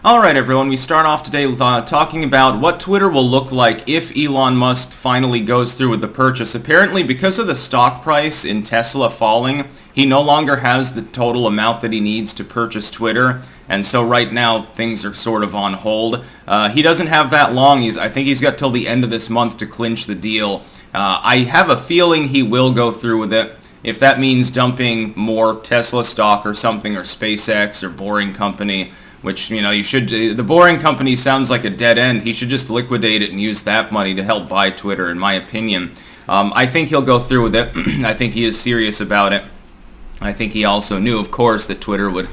Alright everyone, we start off today with talking about what Twitter will look like if Elon Musk finally goes through with the purchase. Apparently, because of the stock price in Tesla falling, he no longer has the total amount that he needs to purchase Twitter, and so right now things are sort of on hold. He doesn't have that long. I think he's got till the end of this month to clinch the deal. I have a feeling he will go through with it. If that means dumping more Tesla stock or something, or SpaceX or Boring Company, which, you should, the Boring Company sounds like a dead end. He should just liquidate it and use that money to help buy Twitter, in my opinion. I think he'll go through with it. I think he is serious about it. I think he also knew, of course, that Twitter would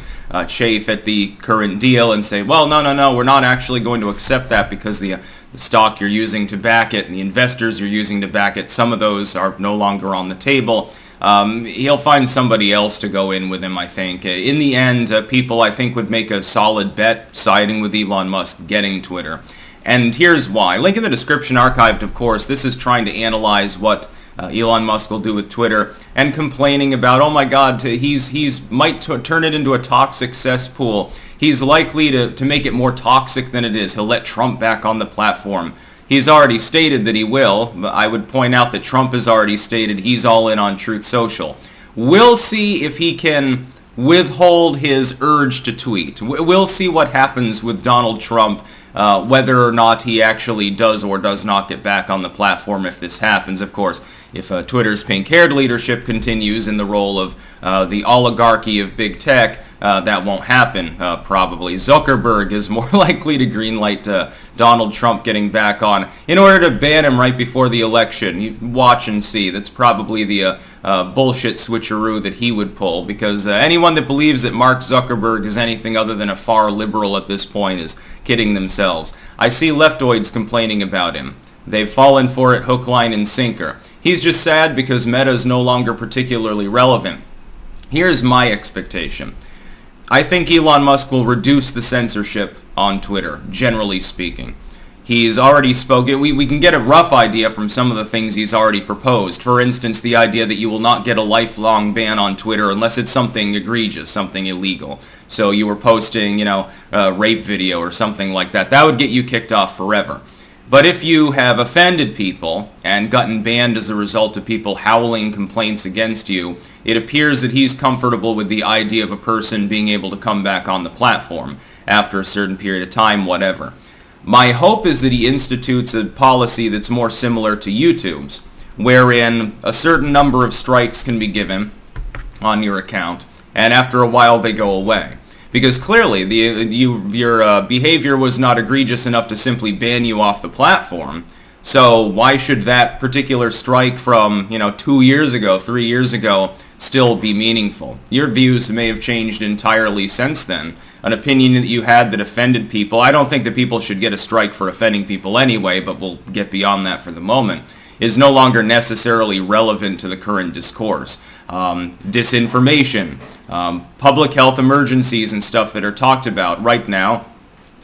chafe at the current deal and say, well, no, we're not actually going to accept that because the stock you're using to back it and the investors you're using to back it, some of those are no longer on the table. He'll find somebody else to go in with him, I think. In the end, people, I think, would make a solid bet siding with Elon Musk getting Twitter. And here's why. Link in the description, archived, of course. This is trying to analyze what Elon Musk will do with Twitter and complaining about, oh my God, he's might turn it into a toxic cesspool. He's likely to make it more toxic than it is. He'll let Trump back on the platform. He's already stated that he will. I would point out that Trump has already stated he's all in on Truth Social. We'll see if he can withhold his urge to tweet. We'll see what happens with Donald Trump, whether or not he actually does or does not get back on the platform if this happens. Of course, if Twitter's pink-haired leadership continues in the role of the oligarchy of big tech, that won't happen, probably. Zuckerberg is more likely to greenlight Donald Trump getting back on in order to ban him right before the election. You watch and see. That's probably the bullshit switcheroo that he would pull, because anyone that believes that Mark Zuckerberg is anything other than a far liberal at this point is kidding themselves. I see leftoids complaining about him. They've fallen for it hook, line, and sinker. He's just sad because Meta is no longer particularly relevant. Here's my expectation. I think Elon Musk will reduce the censorship on Twitter, generally speaking. He's already spoken. We can get a rough idea from some of the things he's already proposed. For instance, the idea that you will not get a lifelong ban on Twitter unless it's something egregious, something illegal. So you were posting, a rape video or something like that. That would get you kicked off forever. But if you have offended people and gotten banned as a result of people howling complaints against you, it appears that he's comfortable with the idea of a person being able to come back on the platform after a certain period of time, whatever. My hope is that he institutes a policy that's more similar to YouTube's, wherein a certain number of strikes can be given on your account, and after a while they go away. Because clearly your behavior was not egregious enough to simply ban you off the platform. So why should that particular strike from 2 years ago, 3 years ago, still be meaningful? Your views may have changed entirely since then. An opinion that you had that offended people. I don't think that people should get a strike for offending people anyway, but we'll get beyond that for the moment, is no longer necessarily relevant to the current discourse. Disinformation, public health emergencies and stuff that are talked about right now.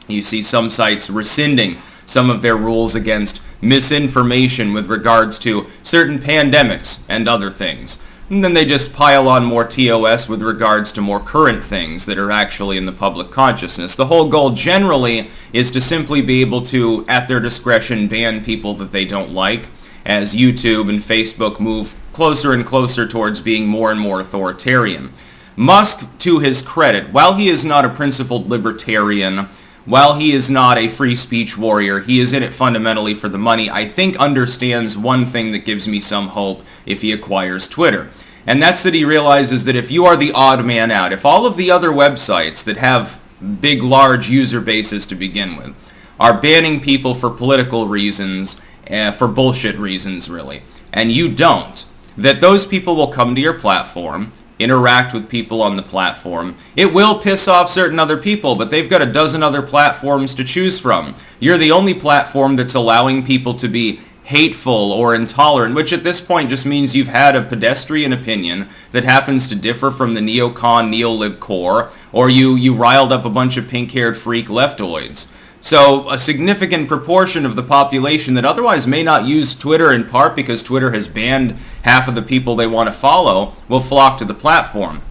You see some sites rescinding some of their rules against misinformation with regards to certain pandemics and other things. And then they just pile on more TOS with regards to more current things that are actually in the public consciousness. The whole goal generally is to simply be able to, at their discretion, ban people that they don't like, as YouTube and Facebook move closer and closer towards being more and more authoritarian. Musk, to his credit, while he is not a principled libertarian, while he is not a free speech warrior, he is in it fundamentally for the money, I think understands one thing that gives me some hope if he acquires Twitter. And that's that he realizes that if you are the odd man out, if all of the other websites that have big, large user bases to begin with are banning people for political reasons, for bullshit reasons really, and you don't, that those people will come to your platform, interact with people on the platform. It will piss off certain other people, but they've got a dozen other platforms to choose from. You're the only platform that's allowing people to be hateful or intolerant, which at this point just means you've had a pedestrian opinion that happens to differ from the neocon, neolib core, or you riled up a bunch of pink-haired freak leftoids. So a significant proportion of the population that otherwise may not use Twitter, in part because Twitter has banned half of the people they want to follow, will flock to the platform.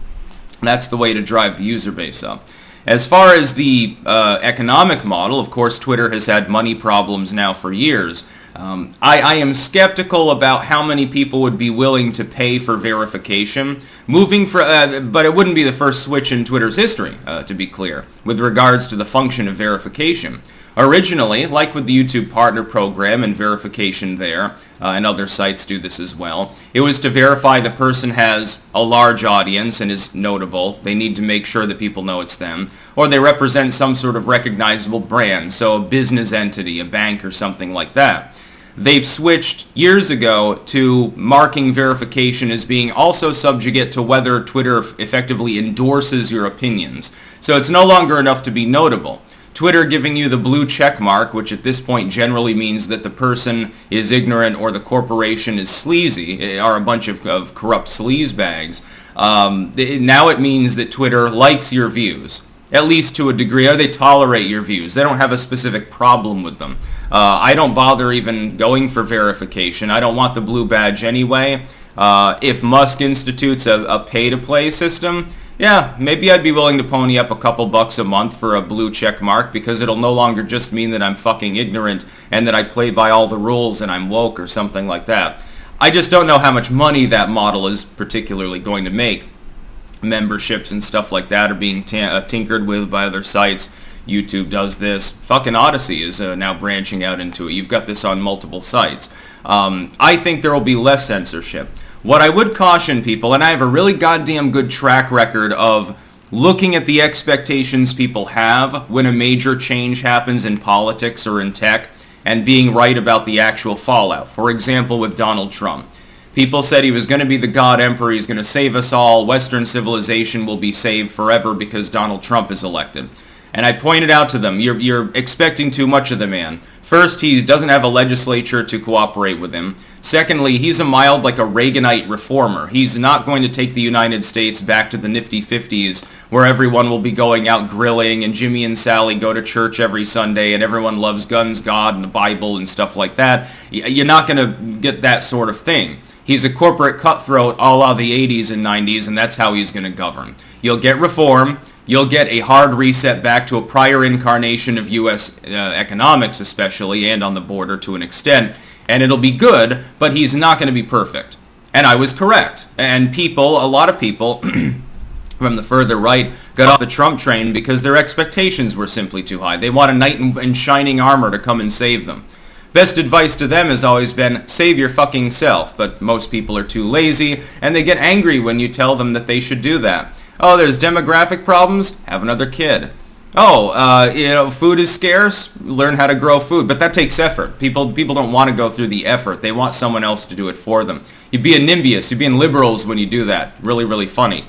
That's the way to drive the user base up. As far as the economic model, of course, Twitter has had money problems now for years. I am skeptical about how many people would be willing to pay for verification. But it wouldn't be the first switch in Twitter's history, to be clear, with regards to the function of verification. Originally, like with the YouTube Partner Program and verification there, and other sites do this as well, it was to verify the person has a large audience and is notable. They need to make sure that people know it's them. Or they represent some sort of recognizable brand, so a business entity, a bank, or something like that. They've switched years ago to marking verification as being also subjugate to whether Twitter effectively endorses your opinions. So it's no longer enough to be notable. Twitter giving you the blue check mark, which at this point generally means that the person is ignorant or the corporation is sleazy, are a bunch of corrupt sleazebags. Now it means that Twitter likes your views, at least to a degree, or they tolerate your views. They don't have a specific problem with them. I don't bother even going for verification. I don't want the blue badge anyway. If Musk institutes a pay-to-play system, yeah, maybe I'd be willing to pony up a couple bucks a month for a blue check mark, because it'll no longer just mean that I'm fucking ignorant and that I play by all the rules and I'm woke or something like that. I just don't know how much money that model is particularly going to make. Memberships and stuff like that are being tinkered with by other sites. YouTube does this. Fucking Odyssey is now branching out into it. You've got this on multiple sites. I think there will be less censorship. What I would caution people, and I have a really goddamn good track record of looking at the expectations people have when a major change happens in politics or in tech, and being right about the actual fallout. For example, with Donald Trump. People said he was going to be the God Emperor, he's going to save us all, Western civilization will be saved forever because Donald Trump is elected. And I pointed out to them, you're expecting too much of the man. First, he doesn't have a legislature to cooperate with him. Secondly, he's a mild, like a Reaganite reformer. He's not going to take the United States back to the nifty 50s, where everyone will be going out grilling and Jimmy and Sally go to church every Sunday and everyone loves guns, God, and the Bible and stuff like that. You're not going to get that sort of thing. He's a corporate cutthroat a la the 80s and 90s, and that's how he's going to govern. You'll get reform. You'll get a hard reset back to a prior incarnation of U.S. Economics especially, and on the border to an extent, and it'll be good, but he's not going to be perfect. And I was correct. And a lot of people from the further right got off the Trump train because their expectations were simply too high. They want a knight in shining armor to come and save them. Best advice to them has always been, save your fucking self, but most people are too lazy, and they get angry when you tell them that they should do that. Oh, there's demographic problems? Have another kid. Oh, food is scarce? Learn how to grow food. But that takes effort. People don't want to go through the effort. They want someone else to do it for them. You'd be a NIMBYist. You'd be in liberals when you do that. Really, really funny.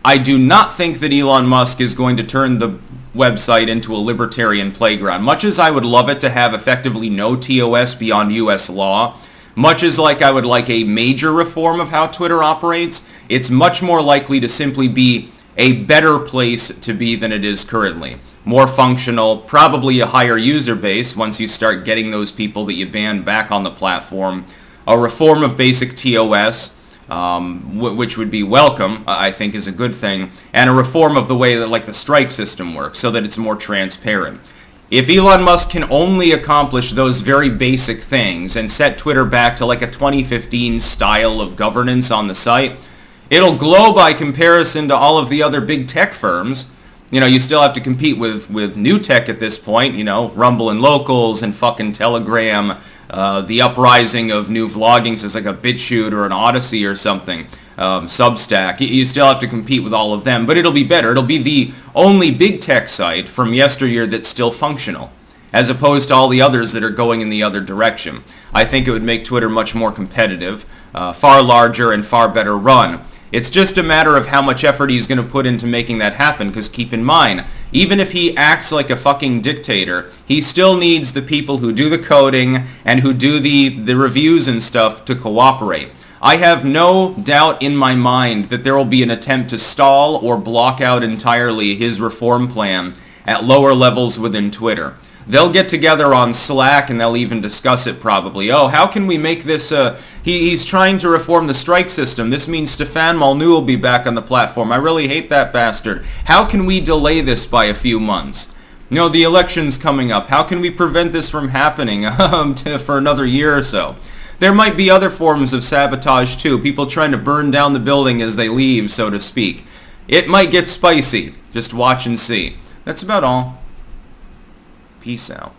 I do not think that Elon Musk is going to turn the website into a libertarian playground. Much as I would love it to have effectively no TOS beyond U.S. law, much as I would like a major reform of how Twitter operates, it's much more likely to simply be a better place to be than it is currently. More functional, probably a higher user base once you start getting those people that you banned back on the platform. A reform of basic TOS, which would be welcome, I think is a good thing, and a reform of the way that the strike system works so that it's more transparent. If Elon Musk can only accomplish those very basic things and set Twitter back to a 2015 style of governance on the site, it'll glow by comparison to all of the other big tech firms. You still have to compete with new tech at this point, Rumble and Locals and fucking Telegram, the uprising of new vlogging says like a BitChute or an Odyssey or something, Substack. You still have to compete with all of them, but it'll be better. It'll be the only big tech site from yesteryear that's still functional, as opposed to all the others that are going in the other direction. I think it would make Twitter much more competitive, far larger and far better run. It's just a matter of how much effort he's going to put into making that happen, because keep in mind, even if he acts like a fucking dictator, he still needs the people who do the coding and who do the reviews and stuff to cooperate. I have no doubt in my mind that there will be an attempt to stall or block out entirely his reform plan at lower levels within Twitter. They'll get together on Slack and they'll even discuss it probably. Oh, how can we make this He's trying to reform the strike system. This means Stefan Molyneux will be back on the platform. I really hate that bastard. How can we delay this by a few months? You know, the election's coming up. How can we prevent this from happening for another year or so? There might be other forms of sabotage too. People trying to burn down the building as they leave, so to speak. It might get spicy. Just watch and see. That's about all. Peace out.